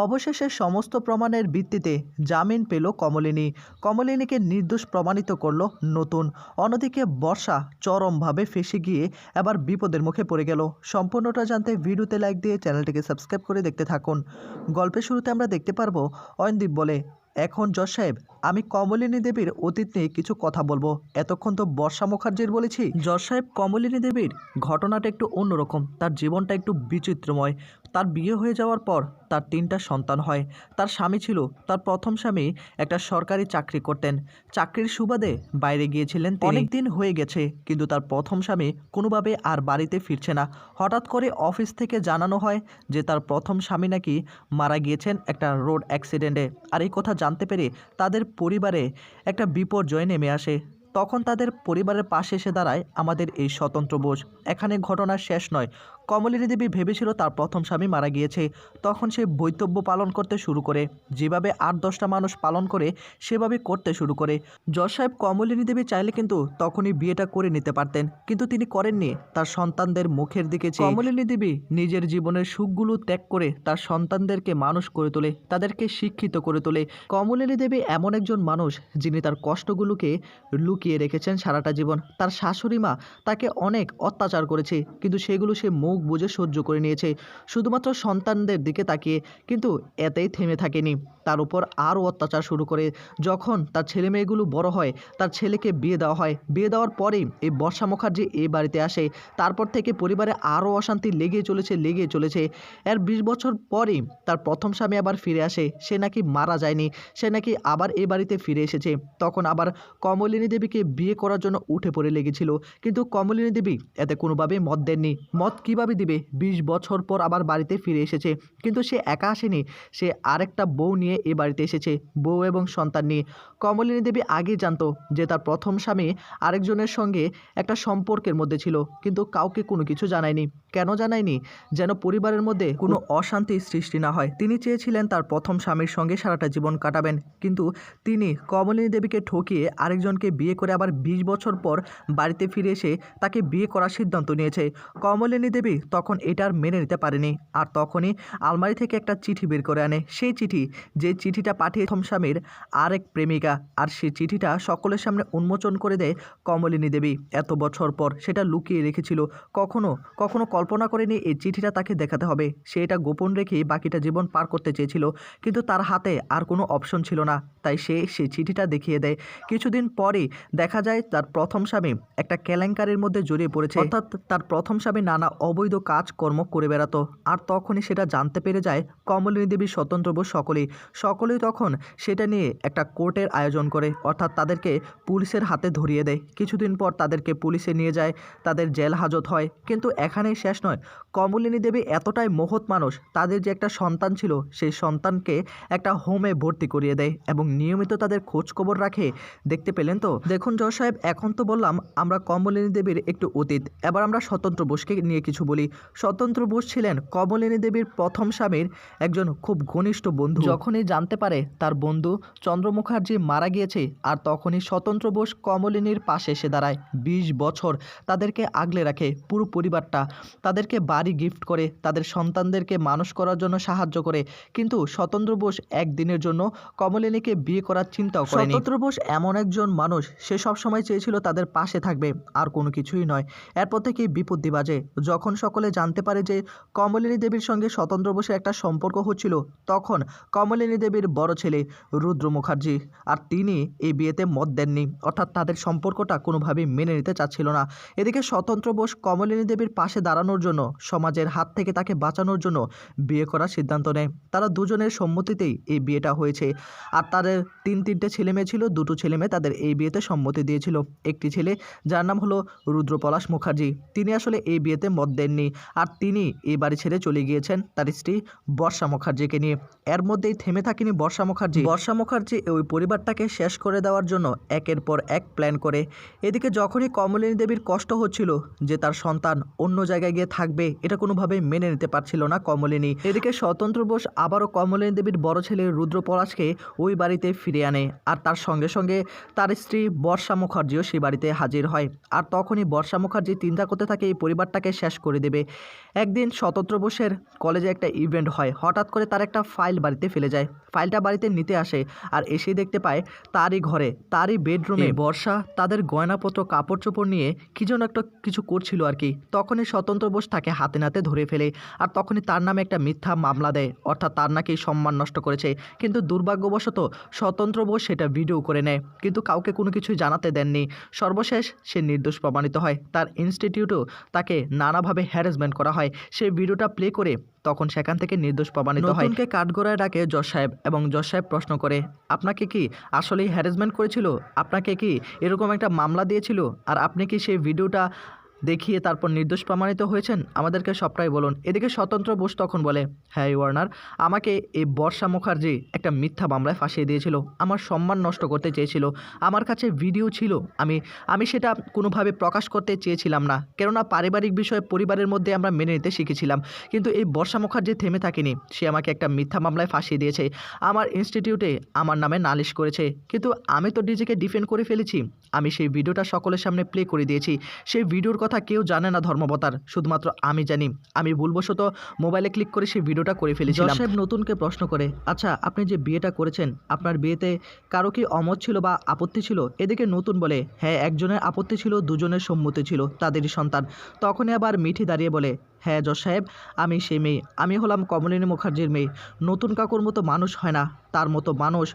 অবশেষে সমস্ত প্রমাণের ভিত্তিতে জামিন পেল কমলিনী। কমলিনীকে নির্দোষ প্রমাণিত করল নতুন। অন্যদিকে বর্ষা চরমভাবে ফেঁসে গিয়ে এবার বিপদের মুখে পড়ে গেল। সম্পূর্ণটা জানতে ভিডিওতে লাইক দিয়ে চ্যানেলটিকে সাবস্ক্রাইব করে দেখতে থাকুন। গল্পের শুরুতে আমরা দেখতে পারবো অয়নদীপ বলে, এখন জজ সাহেব, আমি কমলিনী দেবীর অতীত নিয়ে কিছু কথা বলবো। এতক্ষণ তো বর্ষা মুখার্জির বলেছি। জজ সাহেব, কমলিনী দেবীর ঘটনাটা একটু অন্যরকম। তার জীবনটা একটু বিচিত্রময়। তার বিয়ে হয়ে যাওয়ার পর তার 3টা সন্তান হয়। তার স্বামী ছিল, তার প্রথম স্বামী একটা সরকারি চাকরি করতেন। চাকরির সুবাদে বাইরে গিয়েছিলেন তিনি। অনেক দিন হয়ে গেছে, কিন্তু তার প্রথম স্বামী কোনোভাবে আর বাড়িতে ফিরছে না। হঠাৎ করে অফিস থেকে জানানো হয় যে তার প্রথম স্বামী নাকি মারা গিয়েছেন একটা রোড অ্যাক্সিডেন্টে। আর এই কথা জানতে পেরে তাদের পরিবারে একটা বিপর্যয় নেমে আসে। তখন তাদের পরিবারের পাশে এসে দাঁড়ায় আমাদের এই স্বতন্ত্র বোস। এখানে ঘটনা শেষ নয়। কমলিনী দেবী ভেবেছিল তার প্রথম স্বামী মারা গিয়েছে। তখন সে বৈতব্য পালন করতে শুরু করে, যেভাবে 8-10টা মানুষ পালন করে সেভাবে করতে শুরু করে। জজ সাহেব, কমলিনী দেবী চাইলে কিন্তু তখনই বিয়েটা করে নিতে পারতেন, কিন্তু তিনি করেননি। তার সন্তানদের মুখের দিকে চেয়ে কমলিনী দেবী নিজের জীবনের সুখগুলো ত্যাগ করে তার সন্তানদেরকে মানুষ করে তোলে, তাদেরকে শিক্ষিত করে তোলে। কমলিনী দেবী এমন একজন মানুষ যিনি তার কষ্টগুলোকে লুকিয়ে রেখেছেন সারাটা জীবন। তার শাশুড়ি মা তাকে অনেক অত্যাচার করেছে, কিন্তু সেগুলো সে মুখ বুজে সহ্য করে নিয়েছে, শুধুমাত্র সন্তানদের দিকে তাকিয়ে। কিন্তু এতেই থেমে থাকেনি, তার উপর আরও অত্যাচার শুরু করে। যখন তার ছেলে মেয়েগুলো বড় হয়, তার ছেলেকে বিয়ে দেওয়া হয়। বিয়ে দেওয়ার পরেই এই বর্ষা মুখার্জি এই বাড়িতে আসে। তারপর থেকে পরিবারে আরও অশান্তি লেগে চলেছে। এর 20 বছর পরেই তার প্রথম স্বামী আবার ফিরে আসে। সে নাকি মারা যায়নি, সে নাকি আবার এই বাড়িতে ফিরে এসেছে। তখন আবার কমলিনী দেবীকে বিয়ে করার জন্য উঠে পড়ে লেগেছিল, কিন্তু কমলিনী দেবী এতে কোনোভাবেই মত দেননি। মত কিভাবে দিবে? 20 বছর পর আবার বাড়িতে ফিরে এসেছে, কিন্তু সে একা আসেনি, সে আরেকটা বউ নিয়ে এ বাড়িতে এসেছে, বউ এবং সন্তান নিয়ে। কমলিনী দেবী আগে জানতো যে তার প্রথম স্বামী আরেকজনের সঙ্গে একটা সম্পর্কের মধ্যে ছিল, কিন্তু কাউকে কোনো কিছু জানায়নি। কেন জানায়নি? যেন পরিবারের মধ্যে কোনো অশান্তির সৃষ্টি না হয়। তিনি চেয়েছিলেন তার প্রথম স্বামীর সঙ্গে সারাটা জীবন কাটাবেন, কিন্তু তিনি কমলিনী দেবীকে ঠকিয়ে আরেকজনকে বিয়ে করে আবার 20 বছর পর বাড়িতে ফিরে এসে তাকে বিয়ে করার সিদ্ধান্ত নিয়েছে। কমলিনী দেবী তখন এটার মেনে নিতে পারেনি, আর তখনই আলমারি থেকে একটা চিঠি বের করে আনে। সেই চিঠি, যে চিঠিটা পাঠিয়ে প্রথম স্বামীর আরেক প্রেমিকা, আর সেই চিঠিটা সকলের সামনে উন্মোচন করে দেয় কমলিনী দেবী। এত বছর পর সেটা লুকিয়ে রেখেছিল, কখনো কল্পনা করেনি এই চিঠিটা তাকে দেখাতে হবে। সে এটা গোপন রেখেই বাকিটা জীবন পার করতে চেয়েছিল, কিন্তু তার হাতে আর কোনো অপশন ছিল না, তাই সে সেই চিঠিটা দেখিয়ে দেয়। কিছুদিন পরেই দেখা যায় তার প্রথম স্বামী একটা কেলেঙ্কারির মধ্যে জড়িয়ে পড়েছে। অর্থাৎ তার প্রথম স্বামী নানা অবৈধ কাজকর্ম করে বেড়াতো, আর তখনই সেটা জানতে পেরে যায় কমলিনী দেবী, স্বতন্ত্র বোস সকলেই তখন সেটা নিয়ে একটা কোর্টের আয়োজন করে, অর্থাৎ তাদেরকে পুলিশের হাতে ধরিয়ে দেয়। কিছুদিন পর তাদেরকে পুলিশে নিয়ে যায়, তাদের জেল হাজত হয়। কিন্তু এখানেই শেষ নয়। কমলিনী দেবী এতটাই মহৎ মানুষ, তাদের যে একটা সন্তান ছিল সেই সন্তানকে একটা হোমে ভর্তি করিয়ে দেয় এবং নিয়মিত তাদের খোঁজ খবর রাখে। দেখতে পেলেন তো? দেখুন জজ সাহেব, এখন তো বললাম আমরা কমলিনী দেবীর একটু অতীত, এবার আমরা স্বতন্ত্র বোসকে নিয়ে কিছু বলি। স্বতন্ত্র বোস ছিলেন কমলিনী দেবীর প্রথম স্বামীর একজন খুব ঘনিষ্ঠ বন্ধু। যখনই জানতে পারে তার বন্ধু চন্দ্র মুখার্জি মারা গিয়েছে, আর তখনই স্বতন্ত্র বোস কমলিনীর পাশে এসে দাঁড়ায়। 20 বছর তাদেরকে আগলে রাখে, পুরো পরিবারটা। তাদেরকে বাড়ি গিফট করে, তাদের সন্তানদেরকে মানুষ করার জন্য সাহায্য করে। কিন্তু স্বতন্ত্র বোস একদিনের জন্য কমলিনীকে বিয়ে করার চিন্তাও করেনি। স্বতন্ত্র বোস এমন একজন মানুষ, সে সবসময় চেয়েছিল তাদের পাশে থাকবে, আর কোনো কিছুই নয়। এরপর থেকেই বিপত্তি বাজে। যখন সকলে জানতে পারে যে কমলিনী দেবীর সঙ্গে স্বতন্ত্র বোসের একটা সম্পর্ক হচ্ছিল, তখন কমলিনী দেবীর বড় ছেলে রুদ্র মুখার্জি, আর তিনি এই বিয়েতে মত দেননি, অর্থাৎ তাদের সম্পর্কটা কোনোভাবেই মেনে নিতে চাচ্ছিল না। এদিকে স্বতন্ত্র বোস কমলিনী দেবীর পাশে দাঁড়ানোর জন্য, সমাজের হাত থেকে তাকে বাঁচানোর জন্য বিয়ে করার সিদ্ধান্ত নেয়। তারা দুজনের সম্মতিতেই এই বিয়েটা হয়েছে। আর তাদের 3টে ছেলে মেয়ে ছিল, 2টো ছেলে মেয়ে তাদের এই বিয়েতে সম্মতি দিয়েছিল। একটি ছেলে যার নাম হলো রুদ্রপলাশ মুখার্জি, তিনি আসলে এই বিয়েতে মত দেননি, আর তিনি এই বাড়ি ছেড়ে চলে গিয়েছেন তার স্ত্রী বর্ষা মুখার্জিকে নিয়ে। এর মধ্যেই থেমে থাকেনি বর্ষা মুখার্জি ওই পরিবারটাকে শেষ করে দেওয়ার জন্য একের পর এক প্ল্যান করে। এদিকে যখনই কমলিনী দেবীর কষ্ট হচ্ছিল যে তার সন্তান অন্য জায়গায় গিয়ে থাকবে, এটা কোনোভাবেই মেনে নিতে পারছিল না কমলিনী। এদিকে স্বতন্ত্র বোস আবারও কমলিনী দেবীর বড় ছেলে রুদ্রপলাশকে ওই বাড়িতে ফিরিয়ে আনে, আর তার সঙ্গে সঙ্গে তার স্ত্রী বর্ষা মুখার্জিও সেই বাড়িতে হাজির হয়। আর তখনই বর্ষা মুখার্জি চিন্তা করতে থাকে এই পরিবারটাকে শেষ করে দেবে। একদিন স্বতন্ত্র বোসের কলেজে একটা ইভেন্ট হয়। হঠাৎ করে তার একটা ফাইল বাড়িতে ফেলে যায়। ফাইলটা বাড়িতে নিতে আসে আর এসেই দেখতে পায় তারই ঘরে, তারই বেডরুমে বর্ষা তাদের গয়নাপত্র কাপড় চোপড় নিয়ে কি যেন একটা কিছু করছিল আর কি। তখনই স্বতন্ত্র বোস তাকে হাতে নাতে ধরে ফেলে আর তখনই তার নামে একটা মিথ্যা মামলা দেয়, অর্থাৎ তার নাকি সম্মান নষ্ট করেছে। কিন্তু দুর্ভাগ্যবশত স্বতন্ত্র বোস সেটা ভিডিও করে নেয়, কিন্তু কাউকে কোনো কিছুই জানাতে দেননি। সর্বশেষ সে নির্দোষ প্রমাণিত হয়। তার ইনস্টিটিউটেও তাকে নানাভাবে হ্যারাসমেন্ট করা হয়। সেই ভিডিওটা প্লে করে তখন সেখান থেকে নির্দোষ প্রমাণিত হয়। নতুনকে কাঠগড়ায় ডাকে জজ সাহেব এবং জজ সাহেব প্রশ্ন করে, আপনাকে কি আসলেই হ্যারাসমেন্ট করেছিল? আপনাকে কি এরকম একটা মামলা দিয়েছিল? আর আপনি কি সেই ভিডিওটা দেখিয়ে তারপর নির্দোষ প্রমাণিত হয়েছেন? আমাদেরকে সবটাই বলুন। এদিকে স্বতন্ত্র বোস তখন বলে, হ্যাঁ ওয়ার্নার, আমাকে এই বর্ষা মুখার্জি একটা মিথ্যা মামলায় ফাঁসিয়ে দিয়েছিল, আমার সম্মান নষ্ট করতে চেয়েছিল। আমার কাছে ভিডিও ছিল, আমি সেটা কোনোভাবে প্রকাশ করতে চেয়েছিলাম না, কেননা পারিবারিক বিষয়ে পরিবারের মধ্যে আমরা মেনে নিতে শিখেছিলাম। কিন্তু এই বর্ষা মুখার্জি থেমে থাকেনি, সে আমাকে একটা মিথ্যা মামলায় ফাঁসিয়ে দিয়েছে। আমার ইনস্টিটিউটে আমার নামে নালিশ করেছে, কিন্তু আমি তো নিজেকে ডিফেন্ড করে ফেলেছি। আমি সেই ভিডিওটা সকলের সামনে প্লে করে দিয়েছি। সেই ভিডিওর কথা কেউ জানে না ধর্মাবতার, শুধুমাত্র আমি জানি। আমি ভুলবশত মোবাইলে ক্লিক করে সেই ভিডিওটা করে ফেলেছিলাম। জজ সাহেব নতুনকে প্রশ্ন করে, আচ্ছা আপনি যে বিয়েটা করেছেন, আপনার বিয়েতে কারো কি অমত ছিল বা আপত্তি ছিল? এদিকে নতুন বলে, হ্যাঁ একজনের আপত্তি ছিল, দুজনের সম্মতি ছিল, তাদেরই সন্তান। তখনই আবার মিঠি দাঁড়িয়ে বলে, হ্যাঁ জজ সাহেব, আমি সেই মেয়ে, আমি হলাম কমলিনী মুখার্জির মেয়ে। নতুন কাকুর মতো মানুষ হয় না, তার মতো মানুষ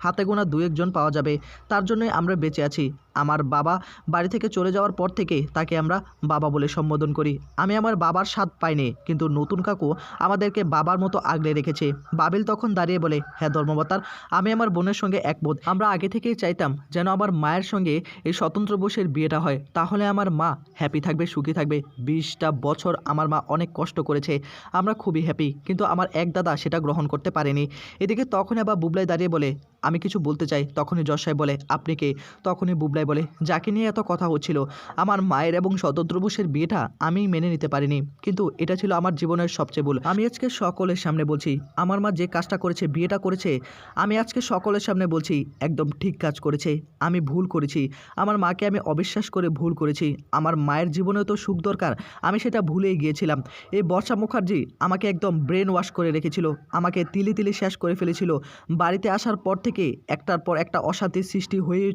হাতে গোনা দু একজন পাওয়া যাবে, তার জন্যই আমরা বেঁচে আছি। আমার বাবা বাড়ি থেকে চলে যাওয়ার পর থেকে তাকে আমরা বাবা বলে সম্বোধন করি। আমি আমার বাবার স্বাদ পাইনি, কিন্তু নতুন কাকু আমাদেরকে বাবার মতো আগলে রেখেছে। বাবিল তখন দাঁড়িয়ে বলে, হ্যাঁ ধর্মাবতার, আমি আমার বোনের সঙ্গে একমত। আমরা আগে থেকেই চাইতাম যেন আমার মায়ের সঙ্গে এই স্বতন্ত্র বোসের বিয়েটা হয়, তাহলে আমার মা হ্যাপি থাকবে, সুখী থাকবে। 20টা বছর আমার মা অনেক কষ্ট করেছে, আমরা খুবই হ্যাপি, কিন্তু আমার এক দাদা সেটা গ্রহণ করতে পারেনি। এদিকে তখন আবার বুবলাই দাঁড়িয়ে বলে, আমি কিছু বলতে চাই। তখনই জজ সাহেব বলে, আপনি কে? তখনই বুবলাই বলে, যাকে নিয়ে এত কথা হচ্ছিল, আমার মায়ের এবং স্বতন্ত্র বোসের বিয়েটা আমি মেনে নিতে পারিনি, কিন্তু এটা ছিল আমার জীবনের সবচেয়ে ভুল। আমি আজকে সকলের সামনে বলছি, আমার মা যে কাজটা করেছে, বিয়েটা করেছে, আমি আজকে সকলের সামনে বলছি একদম ঠিক কাজ করেছে। আমি ভুল করেছি, আমার মাকে আমি অবিশ্বাস করে ভুল করেছি। আমার মায়ের জীবনে তো সুখ দরকার, আমি সেটা ভুলেই গিয়েছিলাম। এই বর্ষা মুখার্জি আমাকে একদম ব্রেন ওয়াশ করে রেখেছিল, আমাকে তিলি তিলি শেষ করে ফেলেছিল। বাড়িতে আসার পর থেকে একটার পর একটা অশান্তির সৃষ্টি হয়ে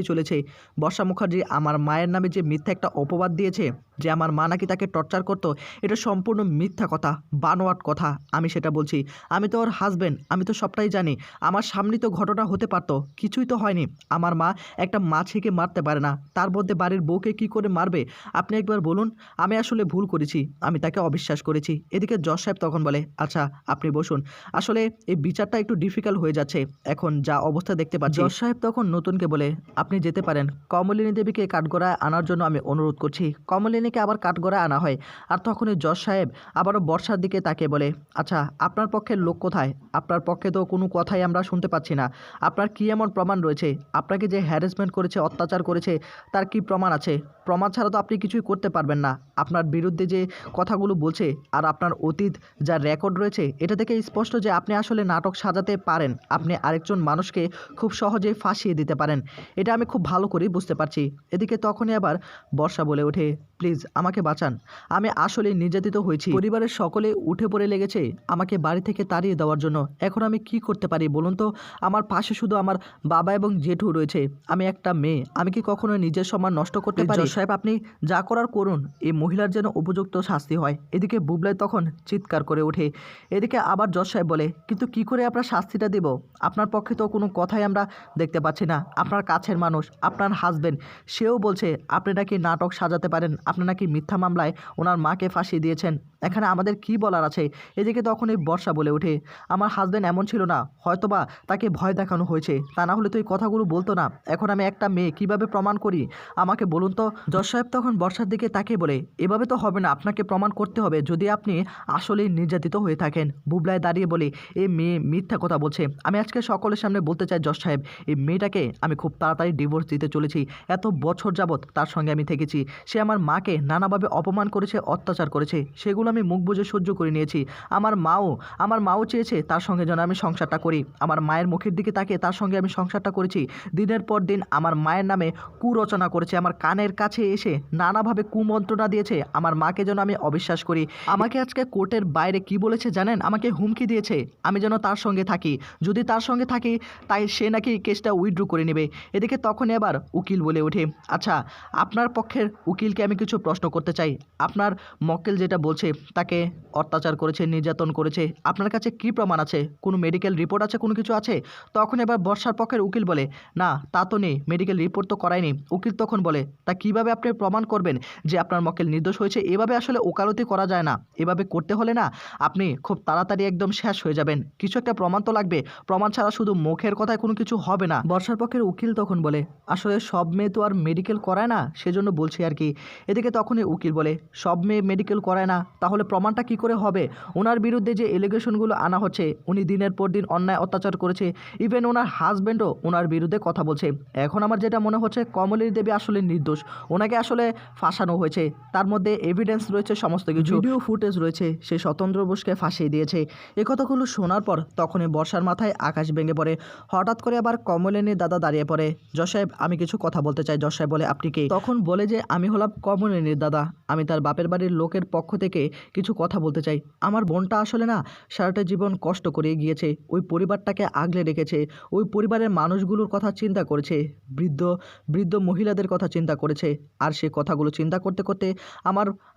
চলেছে। বর্ষা মুখার্জি আমার মায়ের নামে যে মিথ্যা একটা অপবাদ দিয়েছে, যে আমার মা নাকি তাকে টর্চার করতো, এটা সম্পূর্ণ মিথ্যা কথা, বানোয়াট কথা। আমি সেটা বলছি, আমি তো ওর হাজব্যান্ড, আমি তো সবটাই জানি। আমার সামনে তো ঘটনা হতে পারতো, কিছুই তো হয়নি। আমার মা একটা মাছিকে মারতে পারে না, তার মধ্যে বাড়ির বউকে কি করে মারবে? আপনি একবার বলুন। আমি আসলে ভুল করেছি, আমি তাকে অবিশ্বাস করেছি। এদিকে জজ সাহেব তখন বলে, আচ্ছা আপনি বসুন, আসলে এই বিচারটা একটু ডিফিকাল্ট হয়ে যাচ্ছে এখন যা অবস্থা দেখতে পাচ্ছি। জজ সাহেব তখন নতুনকে বলে, আপনি যেতে পারেন। কমলিনী দেবীকে কাঠগড়ায় আনার জন্য আমি অনুরোধ করছি। কমলিনীকে আবার কাঠগড়ায় আনা হয়। আর তখনই জজ সাহেব আবারও বর্ষার দিকে তাকে বলে, আচ্ছা আপনার পক্ষের লোক কোথায়? আপনার পক্ষে তো কোনো কথাই আমরা শুনতে পাচ্ছি না। আপনার কি এমন প্রমাণ রয়েছে? আপনাকে যে হ্যারাসমেন্ট করেছে, অত্যাচার করেছে, তার কি প্রমাণ আছে? প্রমাণ ছাড়া তো আপনি কিছুই করতে পারবেন না। আপনার বিরুদ্ধে যে কথাগুলো বলছে আর আপনার অতীত যা রেকর্ড রয়েছে, এটা থেকে স্পষ্ট যে আপনি আসলে নাটক সাজাতে পারেন। আপনি আরেকজন মানুষকে খুব সহজেই ফাঁসিয়ে দিতে পারেন, এটা আমি খুব ভালো করেই বুঝতে পারছি। এদিকে তখনই আবার বর্ষা বলে ওঠে, প্লিজ আমাকে বাঁচান, আমি আসলে নির্যাতিত হয়েছি। পরিবারের সকলে উঠে পড়ে লেগেছে আমাকে বাড়ি থেকে তাড়িয়ে দেওয়ার জন্য। এখন আমি কি করতে পারি বলুন তো? আমার পাশে শুধু আমার বাবা এবং জেঠু রয়েছে, আমি একটা মেয়ে, আমি কি কখনো নিজের সম্মান নষ্ট করতে পারি? জজ সাহেব আপনি যা করার করুন, এই মহিলার যেন উপযুক্ত শাস্তি হয়। এদিকে বুবলাই তখন চিৎকার করে ওঠে। এদিকে আবার জজ সাহেব বলে, কিন্তু কি করে আপনার শাস্তিটা দেব? আপনার পক্ষে তো কোনো কথাই আমরা দেখতে পাচ্ছি না। আপনার কাছের মানুষ, আপনার হাজবেন্ড, সেও বলছে আপনি নাকি নাটক সাজাতে পারেন, আপনি নাকি মিথ্যা মামলায় ওনার মাকে ফাঁসিয়ে দিয়েছেন। এখানে আমাদের কি বলার আছে? এদিকে তখন এই বর্ষা বলে ওঠে, আমার হাজবেন্ড এমন ছিল না, হয়তোবা তাকে ভয় দেখানো হয়েছে, তা না হলে তো এই কথাগুলো বলতো না। এখন আমি একটা মেয়ে, কিভাবে প্রমাণ করি আমাকে বলুন তো? জজ সাহেব তখন বর্ষার দিকে তাকে বলে, এভাবে তো হবে না, আপনাকে প্রমাণ করতে হবে যদি আপনি আসলেই নির্যাতিত হয়ে থাকেন। বুবলায় দাঁড়িয়ে বলে, এই মেয়ে মিথ্যা কথা বলছে। আমি আজকে সকলের সামনে বলতে চাই জজ সাহেব, এই মেয়েটাকে আমি খুব তাড়াতাড়ি ডিভোর্স দিতে চলেছি। এত বছর যাবৎ তার সঙ্গে আমি থেকেছি, সে আমার মাকে আমাকে নানাভাবে অপমান করেছে, অত্যাচার করেছে, সেগুলো আমি মুখ বুজে সহ্য করে নিয়েছি। আমার মাও চেয়েছে তার সঙ্গে যেন আমি সংসারটা করি। আমার মায়ের মুখের দিকে তাকিয়ে তার সঙ্গে আমি সংসারটা করেছি। দিনের পর দিন আমার মায়ের নামে কুরচনা করেছে, আমার কানের কাছে এসে নানাভাবে কুমন্ত্রণা দিয়েছে আমার মাকে যেন আমি অবিশ্বাস করি। আমাকে আজকে কোর্টের বাইরে কি বলেছে জানেন? আমাকে হুমকি দিয়েছে আমি যেন তার সঙ্গে থাকি, যদি তার সঙ্গে থাকি তাই সে নাকি কেসটা উইথড্র করে নেবে। এদিকে তখনই আবার উকিল বলে ওঠে, আচ্ছা আপনার পক্ষের উকিলকে আমি কিছু প্রশ্ন করতে চাই। আপনার মক্কেল যেটা বলছে তাকে অত্যাচার করেছে, নির্যাতন করেছে, আপনার কাছে কি প্রমাণ আছে? কোনো মেডিকেল রিপোর্ট আছে, কোনো কিছু আছে? তখন এবার বর্ষার পক্ষের উকিল বলে, না তা তো নেই, মেডিকেল রিপোর্ট তো করায়নি। উকিল তখন বলে, তা কিভাবে আপনি প্রমাণ করবেন যে আপনার মক্কেল নির্দোষ হয়েছে? এভাবে আসলে ওকালতি করা যায় না। এভাবে করতে হলে না আপনি খুব তাড়াতাড়ি একদম শেষ হয়ে যাবেন, কিছু একটা প্রমাণ তো লাগবে, প্রমাণ ছাড়া শুধু মুখের কথায় কোনো কিছু হবে না। বর্ষার পক্ষের উকিল তখন বলে, আসলে সব মেয়ে তো আর মেডিকেল করায় না, সেজন্য বলছি আর কি। এদিকে তখনই উকিল বলে, সব মেয়ে মেডিকেল করায় না, তাহলে প্রমাণটা কি করে হবে? ওনার বিরুদ্ধে যে এলিগেশনগুলো আনা হচ্ছে, উনি দিনের পর দিন অন্যায় অত্যাচার করেছে, ইভেন ওনার হাজব্যান্ডও ওনার বিরুদ্ধে কথা বলছে। এখন আমার যেটা মনে হচ্ছে কমলিনী দেবী আসলে নির্দোষ, ওনাকে আসলে ফাঁসানো হয়েছে। তার মধ্যে এভিডেন্স রয়েছে, সমস্ত কিছু ভিডিও ফুটেজ রয়েছে, সে স্বতন্ত্র বোসকে ফাঁসিয়ে দিয়েছে। এ কথাগুলো শোনার পর তখনই বর্ষার মাথায় আকাশ ভেঙে পড়ে। হঠাৎ করে আবার কমলিনীর দাদা দাঁড়িয়ে পড়ে, জজ সাহেব আমি কিছু কথা বলতে চাই। জজ সাহেব বলে, আপনি কে? তখন বলে যে আমি হলাম কমলিনীর দাদা, আমি তার বাপের বাড়ির লোকের পক্ষ থেকে কিছু কথা বলতে চাই। আমার বোনটা আসলে না সারাটা জীবন কষ্ট করে গিয়েছে, ওই পরিবারটাকে আগলে রেখেছে, ওই পরিবারের মানুষগুলোর কথা চিন্তা করেছে, বৃদ্ধ বৃদ্ধ মহিলাদের কথা চিন্তা করেছে। আর সে কথাগুলো চিন্তা করতে করতে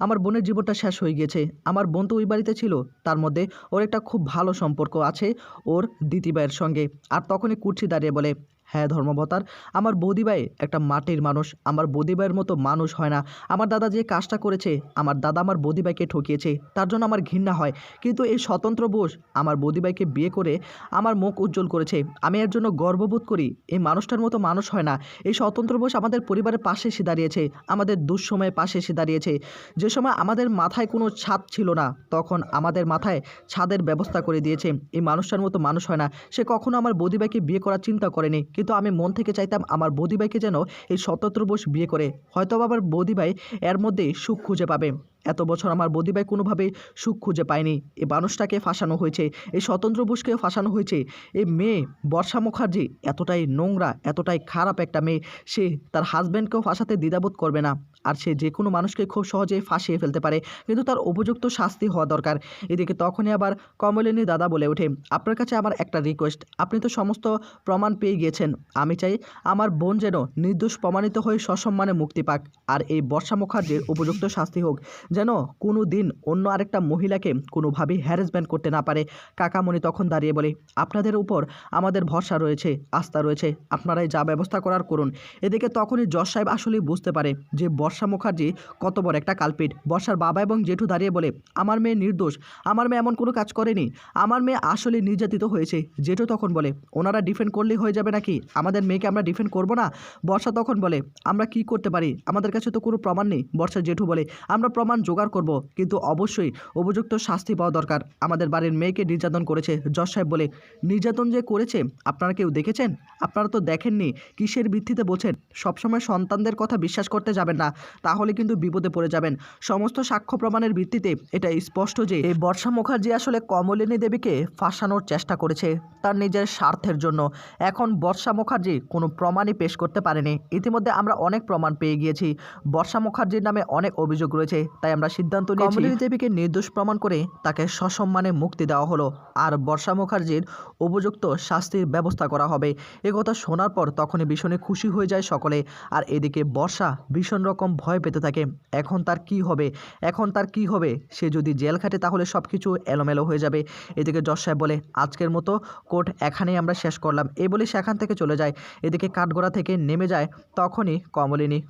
আমার বোনের জীবনটা শেষ হয়ে গিয়েছে। আমার বোন তো ওই বাড়িতে ছিল, তার মধ্যে ওর একটা খুব ভালো সম্পর্ক আছে ওর দিদিভাইয়ের সঙ্গে। আর তখনই কুর্চি দাঁড়িয়ে বলে, হ্যাঁ ধর্মাবতার, আমার বৌদিভাই একটা মাটির মানুষ, আমার বৌদিভাইয়ের মতো মানুষ হয় না। আমার দাদা যে কাজটা করেছে, আমার দাদা আমার বৌদিভাইকে ঠকিয়েছে, তার জন্য আমার ঘৃণা হয়। কিন্তু এই স্বতন্ত্র বোস আমার বৌদিভাইকে বিয়ে করে আমার মুখ উজ্জ্বল করেছে, আমি এর জন্য গর্ববোধ করি। এই মানুষটার মতো মানুষ হয় না। এই স্বতন্ত্র বোস আমাদের পরিবারের পাশে এসে দাঁড়িয়েছে, আমাদের দুঃসময়ে পাশে এসে দাঁড়িয়েছে। যে সময় আমাদের মাথায় কোনো ছাদ ছিল না, তখন আমাদের মাথায় ছাদের ব্যবস্থা করে দিয়েছে। এই মানুষটার মতো মানুষ হয় না। সে কখনো আমার বৌদিভাইকে বিয়ে করার চিন্তা করেনি, কিন্তু আমি মন থেকে চাইতাম আমার বৌদিভাইকে যেন এই স্বতন্ত্র বোস বিয়ে করে, হয়তো আমার বৌদিভাই এর মধ্যে সুখ খুঁজে পাবে। এত বছর আমার বৌদিভাই কোনোভাবেই সুখ খুঁজে পায়নি। এই মানুষটাকে ফাঁসানো হয়েছে, এই স্বতন্ত্র বোসকেও ফাঁসানো হয়েছে। এই মেয়ে বর্ষা মুখার্জি এতটাই নোংরা, এতটাই খারাপ একটা মেয়ে, সে তার হাজব্যান্ডকেও ফাঁসাতে দ্বিধাবোধ করবে না। আর সে যে কোনো মানুষকে খুব সহজেই ফাঁসিয়ে ফেলতে পারে, কিন্তু তার উপযুক্ত শাস্তি হওয়া দরকার। এদিকে তখনই আবার কমলিনী দাদা বলে ওঠে, আপনার কাছে আমার একটা রিকোয়েস্ট, আপনি তো সমস্ত প্রমাণ পেয়ে গিয়েছেন, আমি চাই আমার বোন যেন নির্দোষ প্রমাণিত হয়ে সসম্মানে মুক্তি পাক, আর এই বর্ষা মুখার্জির উপযুক্ত শাস্তি হোক, যেন কোনো দিন অন্য আরেকটা মহিলাকে কোনোভাবেই হ্যারাসমেন্ট করতে না পারে। কাকামণি তখন দাঁড়িয়ে বলে, আপনাদের উপর আমাদের ভরসা রয়েছে, আস্থা রয়েছে, আপনারাই যা ব্যবস্থা করার করুন। এদিকে তখনই জজ সাহেব আসলেই বুঝতে পারে যে বর্ষা মুখার্জি কত বড় একটা কালপিট। বর্ষার বাবা এবং জেঠু দাঁড়িয়ে বলে, আমার মেয়ে নির্দোষ, আমার মেয়ে এমন কোনো কাজ করেনি, আমার মেয়ে আসলে নির্যাতিত হয়েছে। জেঠু তখন বলে, ওনারা ডিফেন্ড করলেই হয়ে যাবে নাকি? আমাদের মেয়েকে আমরা ডিফেন্ড করব না? বর্ষা তখন বলে, আমরা কি করতে পারি, আমাদের কাছে তো কোনো প্রমাণ নেই। বর্ষার জেঠু বলে, আমরা প্রমাণ জোগাড় করব, কিন্তু অবশ্যই উপযুক্ত শাস্তি পাওয়া দরকার। আমাদের বাড়ির মেয়েকে নির্যাতন করেছে। জজ সাহেব বলে, নির্যাতন যে করেছে আপনারা কেউ দেখেছেন? আপনারা তো দেখেননি, কিসের ভিত্তিতে বলছেন? সবসময় সন্তানদের কথা বিশ্বাস করতে যাবেন না, তাহলে কিন্তু বিপদে পড়ে যাবেন। সমস্ত সাক্ষ্য প্রমাণের ভিত্তিতে এটা স্পষ্ট যে এই বর্ষা মুখার্জি আসলে কমলিনী দেবীকে ফাঁসানোর চেষ্টা করেছে তার নিজের স্বার্থের জন্য। এখন বর্ষা মুখার্জি কোনো প্রমাণই পেশ করতে পারেনি। ইতিমধ্যে আমরা অনেক প্রমাণ পেয়ে গিয়েছি, বর্ষা মুখার্জির নামে অনেক অভিযোগ রয়েছে, তাই আমরা সিদ্ধান্ত নিয়েছি কমলিনী দেবীকে নির্দোষ প্রমাণ করে তাকে সসম্মানে মুক্তি দেওয়া হলো, আর বর্ষা মুখার্জির উপযুক্ত শাস্তির ব্যবস্থা করা হবে। একথা শোনার পর তখনই ভীষণই খুশি হয়ে যায় সকলে। আর এদিকে বর্ষা ভীষণ রকম ভয় পেতে থাকে, এখন তার কি হবে, এখন তার কি হবে? সে যদি জেল খাটে তাহলে সব কিছু এলোমেলো হয়ে যাবে। এদিকে জজ সাহেব বলে, আজকের মতো কোর্ট এখানেই আমরা শেষ করলাম, এই বলে সেখান থেকে চলে যায়। এদিকে কাঠগড়া থেকে নেমে যায় তখনই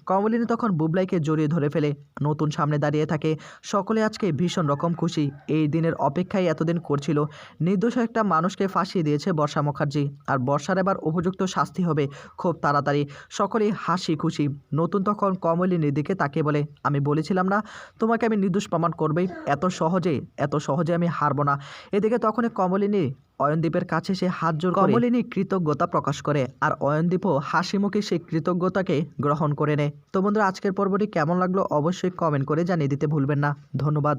কমলিনী তখন বুবলাইকে জড়িয়ে ধরে ফেলে, নতুন সামনে দাঁড়িয়ে থাকে। সকলে আজকে ভীষণ রকম খুশি, এই দিনের অপেক্ষায় এতদিন করছিল। নির্দোষ একটা মানুষকে ফাঁসিয়ে দিয়েছে বর্ষা মুখার্জি, আর বর্ষার এবার উপযুক্ত শাস্তি হবে খুব তাড়াতাড়ি। সকলেই হাসি খুশি। নতুন তখন কমলিনীর দিকে তাকিয়ে বলে, আমি বলেছিলাম না তোমাকে আমি নির্দোষ প্রমাণ করবেই, এত সহজে আমি হারবো না। এদিকে তখনই কমলিনী অয়নদীপের কাছে সে হাত জোড় করে কমলিনী কৃতজ্ঞতা প্রকাশ করে, আর অয়নদীপও হাসি মুখে সেই কৃতজ্ঞতাকে গ্রহণ করে নেয়। তো বন্ধুরা, আজকের পর্বটি কেমন লাগলো অবশ্যই কমেন্ট করে জানিয়ে দিতে ভুলবেন না। ধন্যবাদ।